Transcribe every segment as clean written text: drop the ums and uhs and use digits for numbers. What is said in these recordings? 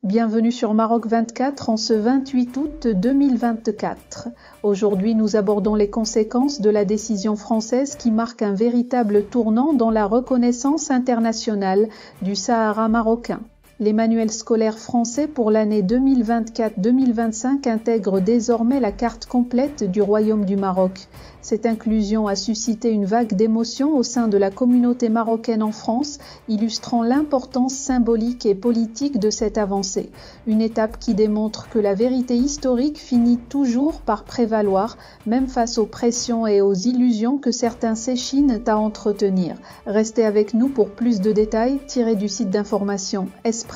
Bienvenue sur Maroc 24 en ce 28 août 2024. Aujourd'hui, nous abordons les conséquences de la décision française qui marque un véritable tournant dans la reconnaissance internationale du Sahara marocain. Les manuels scolaires français pour l'année 2024-2025 intègrent désormais la carte complète du Royaume du Maroc. Cette inclusion a suscité une vague d'émotions au sein de la communauté marocaine en France, illustrant l'importance symbolique et politique de cette avancée. Une étape qui démontre que la vérité historique finit toujours par prévaloir, même face aux pressions et aux illusions que certains s'échinent à entretenir. Restez avec nous pour plus de détails tirés du site d'information Express.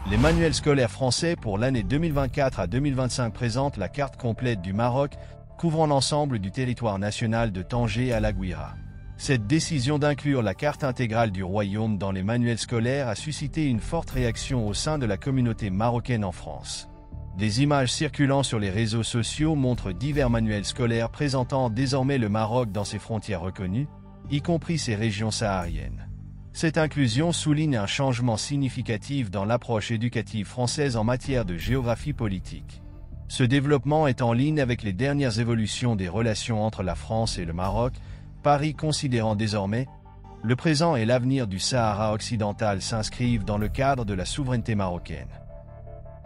Les manuels scolaires français pour l'année 2024 à 2025 présentent la carte complète du Maroc, couvrant l'ensemble du territoire national de Tanger à la Guira. Cette décision d'inclure la carte intégrale du royaume dans les manuels scolaires a suscité une forte réaction au sein de la communauté marocaine en France. Des images circulant sur les réseaux sociaux montrent divers manuels scolaires présentant désormais le Maroc dans ses frontières reconnues, y compris ses régions sahariennes. Cette inclusion souligne un changement significatif dans l'approche éducative française en matière de géographie politique. Ce développement est en ligne avec les dernières évolutions des relations entre la France et le Maroc, Paris considérant désormais le présent et l'avenir du Sahara occidental s'inscrivent dans le cadre de la souveraineté marocaine.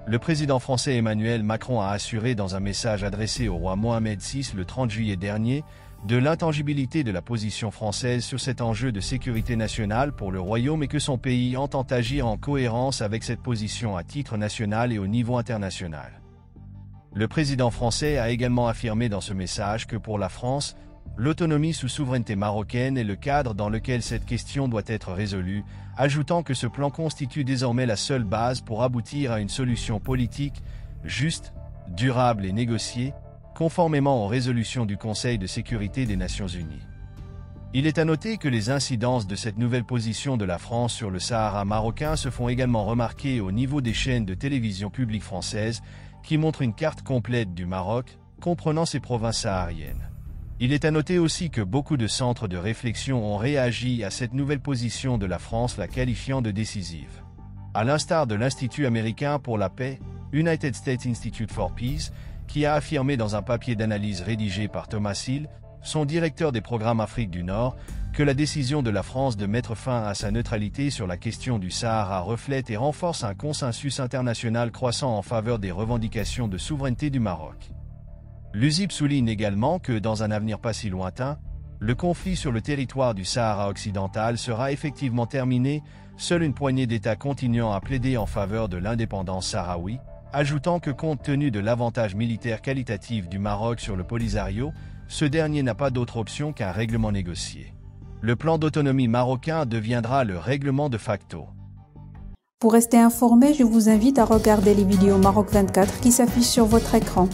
Le président français Emmanuel Macron a assuré dans un message adressé au roi Mohamed VI le 30 juillet dernier de l'intangibilité de la position française sur cet enjeu de sécurité nationale pour le royaume et que son pays entend agir en cohérence avec cette position à titre national et au niveau international. Le président français a également affirmé dans ce message que pour la France, l'autonomie sous souveraineté marocaine est le cadre dans lequel cette question doit être résolue, ajoutant que ce plan constitue désormais la seule base pour aboutir à une solution politique juste, durable et négociée, conformément aux résolutions du Conseil de sécurité des Nations Unies. Il est à noter que les incidences de cette nouvelle position de la France sur le Sahara marocain se font également remarquer au niveau des chaînes de télévision publiques françaises qui montrent une carte complète du Maroc, comprenant ses provinces sahariennes. Il est à noter aussi que beaucoup de centres de réflexion ont réagi à cette nouvelle position de la France, la qualifiant de décisive. À l'instar de l'Institut américain pour la paix, United States Institute for Peace, qui a affirmé dans un papier d'analyse rédigé par Thomas Hill, son directeur des programmes Afrique du Nord, que la décision de la France de mettre fin à sa neutralité sur la question du Sahara reflète et renforce un consensus international croissant en faveur des revendications de souveraineté du Maroc. L'USIP souligne également que, dans un avenir pas si lointain, le conflit sur le territoire du Sahara occidental sera effectivement terminé, seule une poignée d'États continuant à plaider en faveur de l'indépendance sahraoui, ajoutant que compte tenu de l'avantage militaire qualitatif du Maroc sur le Polisario, ce dernier n'a pas d'autre option qu'un règlement négocié. Le plan d'autonomie marocain deviendra le règlement de facto. Pour rester informé, je vous invite à regarder les vidéos Maroc 24 qui s'affichent sur votre écran.